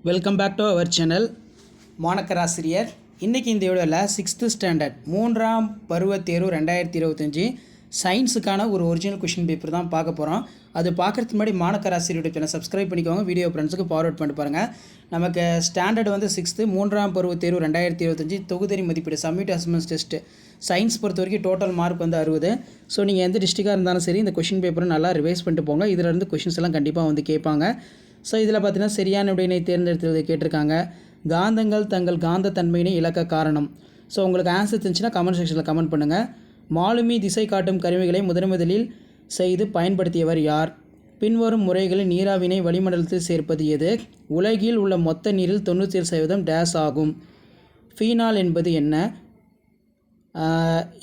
Welcome back to our channel. மாணக்கராசிரியர் இன்றைக்கி இந்த வீடியோவில் 6th ஸ்டாண்டர்ட் 3ஆம் பருவத் தேர்வு 2025 சயின்ஸுக்கான ஒரு ஒரிஜினல் கொஷின் பேப்பர் தான் பார்க்க போகிறோம். அது பார்க்குறதுக்கு முன்னாடி மாணக்கராசிரியருடைய சேனல் சப்ஸ்கிரைப் பண்ணிக்கோங்க. வீடியோ ஃப்ரெண்ட்ஸுக்கு ஃபார்வர்ட் பண்ணிட்டு பாருங்கள். நமக்கு ஸ்டாண்டர்ட் வந்து 6th 3ஆம் பருவத் தேர்வு 2025 தொகுதி மதிப்பீடு சப்மிட் அசஸ்மெண்ட் டெஸ்ட்டு சயின்ஸ் பொறுத்த வரைக்கும் டோட்டல் மார்க் வந்து 60. ஸோ நீங்கள் எந்த டிஸ்ட்ரிக்டாக இருந்தாலும் சரி இந்த கொஷின் பேப்பரை நல்லா ரிவைஸ் பண்ணிட்டு போங்க. இதிலேருந்து கொஷின்ஸ் எல்லாம் கண்டிப்பாக வந்து கேட்பாங்க. ஸோ இதில் பார்த்தீங்கன்னா சரியான விடையினை தேர்ந்தெடுத்தது கேட்டிருக்காங்க. காந்தங்கள் தங்கள் காந்த தன்மையினை இழக்க காரணம். ஸோ உங்களுக்கு ஆன்சர் தெரிஞ்சுன்னா கமெண்ட் செக்ஷனில் கமெண்ட் பண்ணுங்கள். மாலுமி திசை காட்டும் கருவிகளை முதலில் செய்து பயன்படுத்தியவர் யார்? பின்வரும் முறைகளில் நீராவினை வளிமண்டலத்தில் சேர்ப்பது எது? உலகில் உள்ள மொத்த நீரில் 97% டேஸ் ஆகும். ஃபீனால் என்பது என்ன?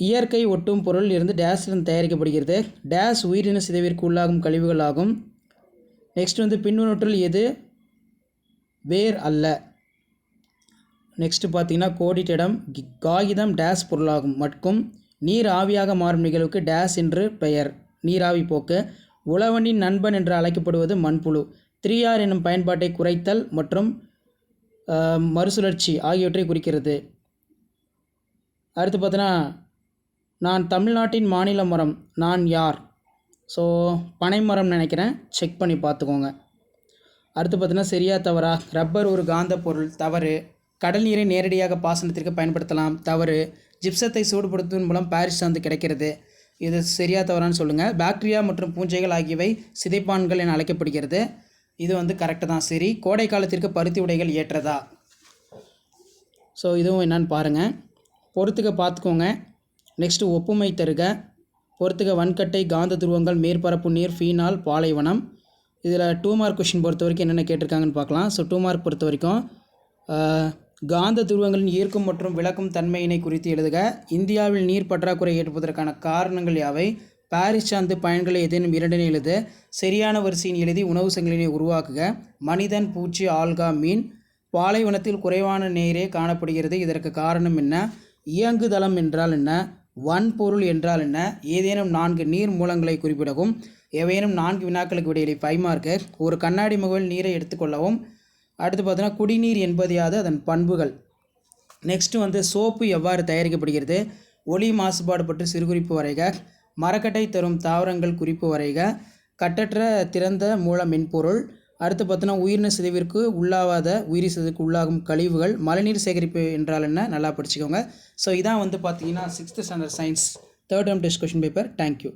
இயற்கை ஒட்டும் பொருள் இருந்து டேஸிலிருந்து தயாரிக்கப்படுகிறது. டேஸ் உயிரின சிதைவிற்கு உள்ளாகும் கழிவுகள் ஆகும். நெக்ஸ்ட் வந்து பின்னூற்றில் எது வேர் அல்ல? நெக்ஸ்ட் பார்த்தீங்கன்னா கோடிட்டிடம் காகிதம் டேஸ் பொருளாகும். மற்றும் நீர் ஆவியாக மாறும் நிகழ்வுக்கு டேஸ் என்று பெயர். நீராவி போக்கு. உழவனின் நண்பன் என்று அழைக்கப்படுவது மண்புழு. 3R என்னும் பயன்பாட்டை குறைத்தல் மற்றும் மறுசுழற்சி ஆகியவற்றை குறிக்கிறது. அடுத்து பார்த்தீங்கன்னா நான் தமிழ்நாட்டின் மாநில மரம் நான் யார்? ஸோ பனைமரம்னு நினைக்கிறேன், செக் பண்ணி பார்த்துக்கோங்க. அடுத்து பார்த்தீங்கன்னா சரியா தவறா? ரப்பர் ஒரு காந்த பொருள். தவறு. கடல் நீரை நேரடியாக பாசனத்திற்கு பயன்படுத்தலாம். தவறு. ஜிப்சத்தை சூடுபடுத்துவதன் மூலம் பாரிஸ் சாந்து கிடைக்கிறது. இது சரியா தவறான்னு சொல்லுங்கள். பாக்டீரியா மற்றும் பூஞ்சைகள் ஆகியவை சிதைப்பான்கள் என அழைக்கப்படுகிறது. இது வந்து கரெக்டு தான், சரி. கோடை காலத்திற்கு பருத்தி உடைகள் ஏற்றதா? ஸோ இதுவும் என்னன்னு பாருங்கள், பொறுத்துக்க பார்த்துக்கோங்க. நெக்ஸ்ட்டு ஒப்புமை தருக. பொறுத்துக்க வன்கட்டை காந்த துருவங்கள் மேற்பரப்பு நீர் ஃபீனால் பாலைவனம். இதில் 2 மார்க் கொஷின் பொறுத்த வரைக்கும் என்னென்ன கேட்டிருக்காங்கன்னு பார்க்கலாம். ஸோ 2 மார்க் பொறுத்த வரைக்கும் காந்த துருவங்களின் ஈர்க்கும் மற்றும் விளக்கும் தன்மையினை குறித்து எழுதுக. இந்தியாவில் நீர் பற்றாக்குறை ஏற்பதற்கான காரணங்கள் யாவை? பாரிஸ் சாந்து பயன்களை ஏதேனும் 2 எழுது. சரியான வரிசையின் எழுதி உணவு சங்கிலினை உருவாக்குக. மனிதன், பூச்சி, ஆல்கா, மீன். பாலைவனத்தில் குறைவான நீரே காணப்படுகிறது. இதற்கு காரணம் என்ன? இயங்குதளம் என்றால் என்ன? வன்பொருள் என்றால் என்ன? ஏதேனும் 4 நீர் மூலங்களை குறிப்பிடவும். எவையேனும் 4 வினாக்களுக்கு விடையில்லை. 5 மார்க்கு. ஒரு கண்ணாடி முகவில் நீரை எடுத்துக்கொள்ளவும். அடுத்து பார்த்தோன்னா குடிநீர் என்பது யாது? அதன் பண்புகள். நெக்ஸ்ட்டு வந்து சோப்பு எவ்வாறு தயாரிக்கப்படுகிறது? ஒளி மாசுபாடு பற்றி சிறுகுறிப்பு வரைக. மரக்கட்டை தரும் தாவரங்கள் குறிப்பு வரைக. கட்டற்ற திறந்த மூல மென்பொருள். அடுத்து பார்த்தோன்னா உயிரின சிதைவிற்கு உள்ளாவாத உயிரி சிதைவுக்கு உள்ளாகும் கழிவுகள். மழைநீர் சேகரிப்பு என்றால் என்ன? நல்லா படிச்சுக்கோங்க. ஸோ இதான் வந்து பார்த்தீங்கன்னா 6th standard science 3rd term test question paper. Thank you.